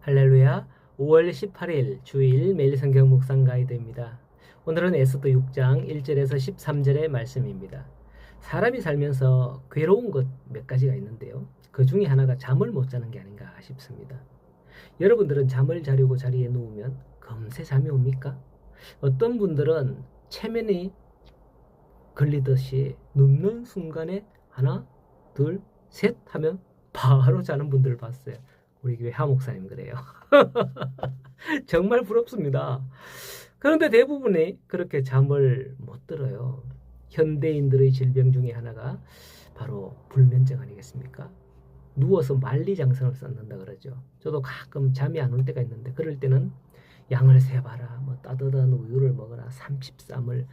할렐루야. 5월 18일 주일 매일 성경 묵상 가이드입니다. 오늘은 에스더 6장 1절에서 13절의 말씀입니다. 사람이 살면서 괴로운 것 몇 가지가 있는데요. 그 중에 하나가 잠을 못 자는 게 아닌가 싶습니다. 여러분들은 잠을 자려고 자리에 누우면 금세 잠이 옵니까? 어떤 분들은 체면이 걸리듯이 눕는 순간에 하나, 둘, 셋 하면 바로 자는 분들을 봤어요. 우리 교회 하목사님 그래요. 정말 부럽습니다. 그런데 대부분이 그렇게 잠을 못 들어요. 현대인들의 질병 중에 하나가 바로 불면증 아니겠습니까? 누워서 만리장성을 쌓는다 그러죠. 저도 가끔 잠이 안 올 때가 있는데 그럴 때는 양을 세봐라, 뭐 따뜻한 우유를 먹어라, 삼십쌈을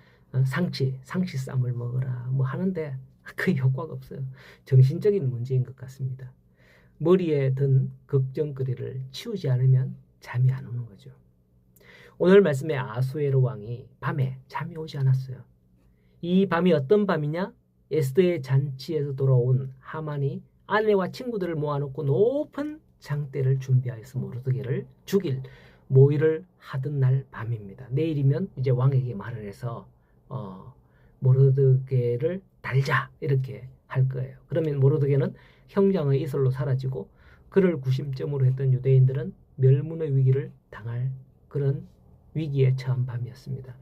상치쌈을 먹어라 뭐 하는데 그 효과가 없어요. 정신적인 문제인 것 같습니다. 머리에 든 걱정거리를 치우지 않으면 잠이 안 오는 거죠. 오늘 말씀에 아수에로 왕이 밤에 잠이 오지 않았어요. 이 밤이 어떤 밤이냐? 에스더의 잔치에서 돌아온 하만이 아내와 친구들을 모아놓고 높은 장대를 준비하여서 모르드게를 죽일 모의를 하던 날 밤입니다. 내일이면 이제 왕에게 말을 해서 모르드게를 달자 이렇게 할 거예요. 그러면 모르드게는 형장의 이슬로 사라지고 그를 구심점으로 했던 유대인들은 멸문의 위기를 당할 그런 위기에 처한 밤이었습니다.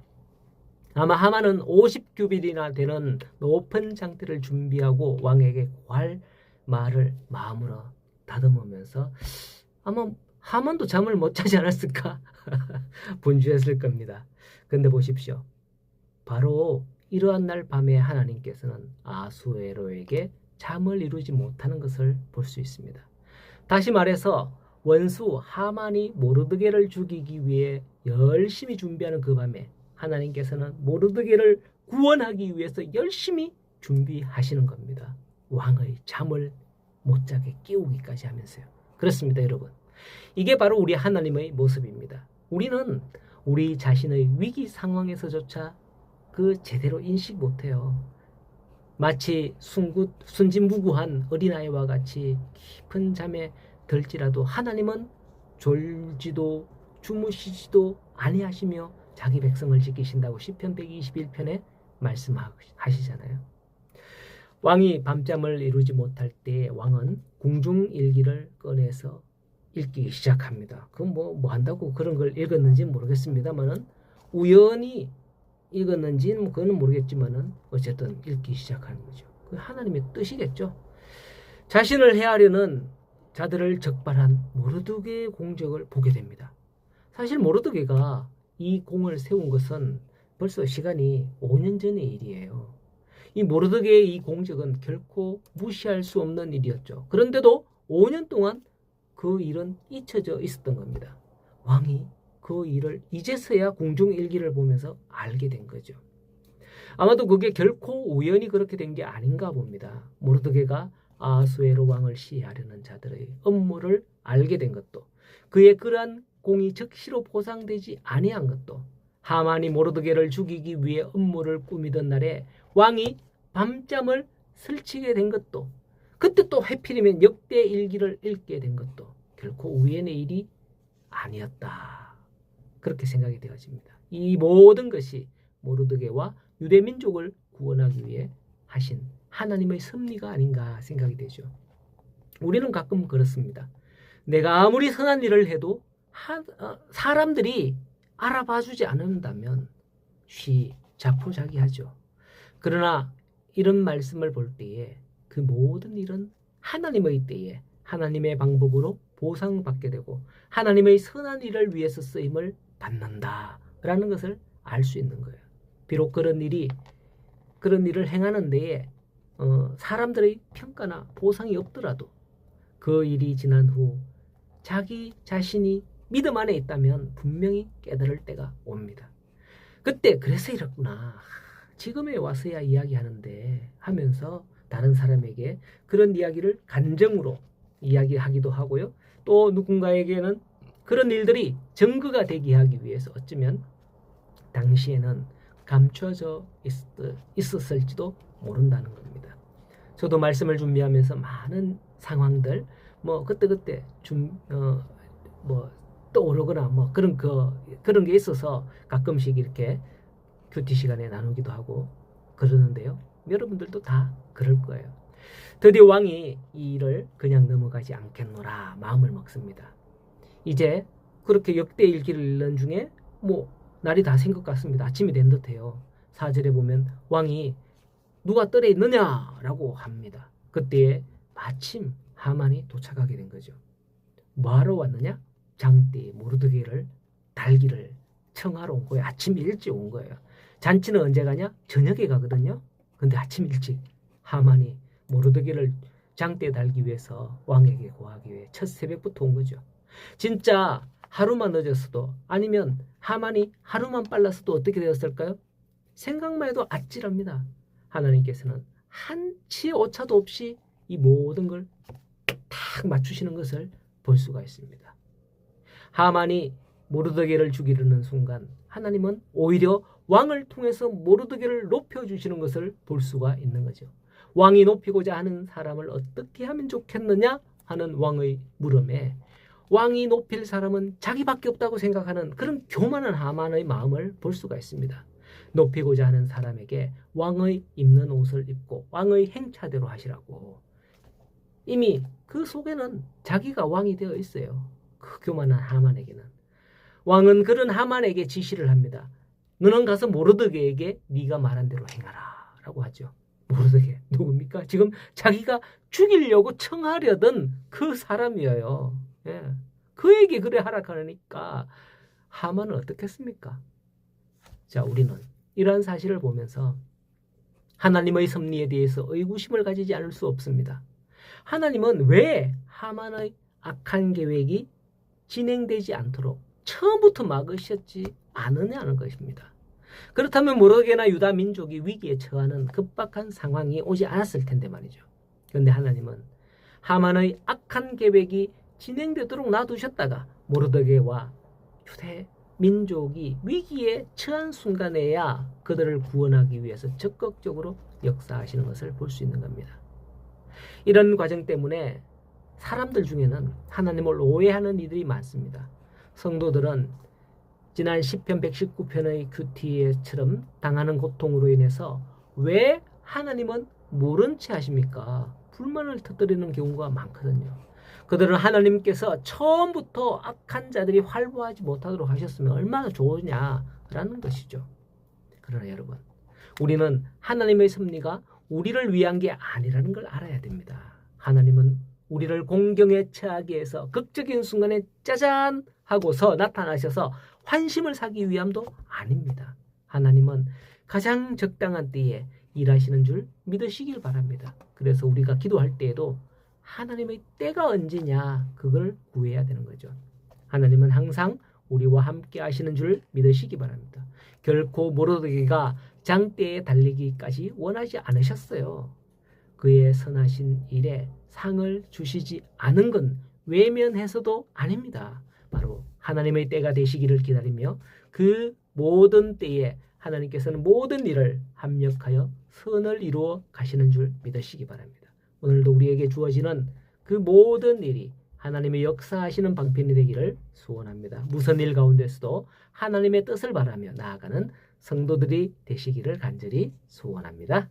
아마 하만은 50규빗이나 되는 높은 장대를 준비하고 왕에게 구할 말을 마음으로 다듬으면서 아마 하만도 잠을 못 자지 않았을까 분주했을 겁니다. 근데 보십시오. 바로 이러한 날 밤에 하나님께서는 아수에로에게 잠을 이루지 못하는 것을 볼 수 있습니다. 다시 말해서 원수 하만이 모르드게를 죽이기 위해 열심히 준비하는 그 밤에 하나님께서는 모르드게를 구원하기 위해서 열심히 준비하시는 겁니다. 왕의 잠을 못 자게 깨우기까지 하면서요. 그렇습니다, 여러분. 이게 바로 우리 하나님의 모습입니다. 우리는 우리 자신의 위기 상황에서조차 그 제대로 인식 못해요. 마치 순진무구한 어린아이와 같이 깊은 잠에 들지라도 하나님은 졸지도 주무시지도 아니하시며 자기 백성을 지키신다고 시편 121편에 말씀하시잖아요. 왕이 밤잠을 이루지 못할 때 왕은 궁중일기를 꺼내서 읽기 시작합니다. 그건 뭐 한다고 그런 걸 읽었는지는 모르겠습니다만은 우연히 읽었는지는 그거는 모르겠지만은 어쨌든 읽기 시작하는 거죠. 그 하나님의 뜻이겠죠. 자신을 해하려는 자들을 적발한 모르드게의 공적을 보게 됩니다. 사실 모르드게가 이 공을 세운 것은 벌써 시간이 5년 전의 일이에요. 이 모르드게의 이 공적은 결코 무시할 수 없는 일이었죠. 그런데도 5년 동안 그 일은 잊혀져 있었던 겁니다. 왕이 그 일을 이제서야 궁중일기를 보면서 알게 된 거죠. 아마도 그게 결코 우연히 그렇게 된 게 아닌가 봅니다. 모르드게가 아수에로 왕을 시해하려는 자들의 음모를 알게 된 것도, 그의 그러한 공이 적시로 보상되지 아니한 것도, 하만이 모르드게를 죽이기 위해 음모를 꾸미던 날에 왕이 밤잠을 설치게 된 것도, 그때 또 해필이면 역대 일기를 읽게 된 것도 결코 우연의 일이 아니었다. 그렇게 생각이 되어집니다. 이 모든 것이 모르드게와 유대 민족을 구원하기 위해 하신 하나님의 섭리가 아닌가 생각이 되죠. 우리는 가끔 그렇습니다. 내가 아무리 선한 일을 해도 사람들이 알아봐주지 않는다면 자포자기하죠. 그러나 이런 말씀을 볼 때에 그 모든 일은 하나님의 때에 하나님의 방법으로 보상받게 되고 하나님의 선한 일을 위해서 쓰임을 받는다라는 것을 알 수 있는 거예요. 비록 그런 일을 행하는 데에 사람들의 평가나 보상이 없더라도 그 일이 지난 후 자기 자신이 믿음 안에 있다면 분명히 깨달을 때가 옵니다. 그때 그래서 이렇구나. 지금에 와서야 이야기하는데 하면서 다른 사람에게 그런 이야기를 간증으로 이야기하기도 하고요. 또 누군가에게는 그런 일들이 증거가 되게 하기 위해서 어쩌면 당시에는 감춰져 있었을지도 모른다는 겁니다. 저도 말씀을 준비하면서 많은 상황들 그때그때 뭐 떠오르거나 뭐 그런 게 있어서 가끔씩 이렇게 큐티 시간에 나누기도 하고 그러는데요. 여러분들도 다 그럴 거예요. 드디어 왕이 이 일을 그냥 넘어가지 않겠노라 마음을 먹습니다. 이제 그렇게 역대일 길을 잃는 중에 뭐 날이 다 샌 것 같습니다. 아침이 된 듯해요. 4절에 보면 왕이 누가 뜰에 있느냐라고 합니다. 그때에 마침 하만이 도착하게 된 거죠. 뭐하러 왔느냐? 장띠 모르드게를 달기를 청하러 온 거예요. 아침 일찍 온 거예요. 잔치는 언제 가냐? 저녁에 가거든요. 근데 아침 일찍 하만이 모르드게를 장대에 달기 위해서 왕에게 고하기 위해 첫 새벽부터 온 거죠. 진짜 하루만 늦었어도 아니면 하만이 하루만 빨랐어도 어떻게 되었을까요? 생각만 해도 아찔합니다. 하나님께서는 한치 오차도 없이 이 모든 걸 딱 맞추시는 것을 볼 수가 있습니다. 하만이 모르드게를 죽이려는 순간 하나님은 오히려 왕을 통해서 모르드게를 높여주시는 것을 볼 수가 있는 거죠. 왕이 높이고자 하는 사람을 어떻게 하면 좋겠느냐 하는 왕의 물음에 왕이 높일 사람은 자기밖에 없다고 생각하는 그런 교만한 하만의 마음을 볼 수가 있습니다. 높이고자 하는 사람에게 왕의 입는 옷을 입고 왕의 행차대로 하시라고. 이미 그 속에는 자기가 왕이 되어 있어요. 그 교만한 하만에게는. 왕은 그런 하만에게 지시를 합니다. 너는 가서 모르드게에게 네가 말한 대로 행하라 라고 하죠. 모르드게 누굽니까? 지금 자기가 죽이려고 청하려던 그 사람이에요. 예. 그에게 그래 하라 하니까 하만은 어떻겠습니까? 자, 우리는 이러한 사실을 보면서 하나님의 섭리에 대해서 의구심을 가지지 않을 수 없습니다. 하나님은 왜 하만의 악한 계획이 진행되지 않도록 처음부터 막으셨지 않느냐는 것입니다. 그렇다면 모르드게나 유다 민족이 위기에 처하는 급박한 상황이 오지 않았을 텐데 말이죠. 그런데 하나님은 하만의 악한 계획이 진행되도록 놔두셨다가 모르드게와 유대 민족이 위기에 처한 순간에야 그들을 구원하기 위해서 적극적으로 역사하시는 것을 볼 수 있는 겁니다. 이런 과정 때문에 사람들 중에는 하나님을 오해하는 이들이 많습니다. 성도들은 지난 10편 119편의 큐티에처럼 당하는 고통으로 인해서 왜 하나님은 모른 채 하십니까? 불만을 터뜨리는 경우가 많거든요. 그들은 하나님께서 처음부터 악한 자들이 활보하지 못하도록 하셨으면 얼마나 좋으냐라는 것이죠. 그러나 여러분, 우리는 하나님의 섭리가 우리를 위한 게 아니라는 걸 알아야 됩니다. 하나님은 우리를 공경에 처하게 해서 극적인 순간에 짜잔 하고서 나타나셔서 환심을 사기 위함도 아닙니다. 하나님은 가장 적당한 때에 일하시는 줄 믿으시길 바랍니다. 그래서 우리가 기도할 때에도 하나님의 때가 언제냐 그걸 구해야 되는 거죠. 하나님은 항상 우리와 함께 하시는 줄 믿으시기 바랍니다. 결코 모르드게가 장대에 달리기까지 원하지 않으셨어요. 그의 선하신 일에 상을 주시지 않은 건 외면해서도 아닙니다. 바로 하나님의 때가 되시기를 기다리며 그 모든 때에 하나님께서는 모든 일을 합력하여 선을 이루어 가시는 줄 믿으시기 바랍니다. 오늘도 우리에게 주어지는 그 모든 일이 하나님의 역사하시는 방편이 되기를 소원합니다. 무슨 일 가운데서도 하나님의 뜻을 바라며 나아가는 성도들이 되시기를 간절히 소원합니다.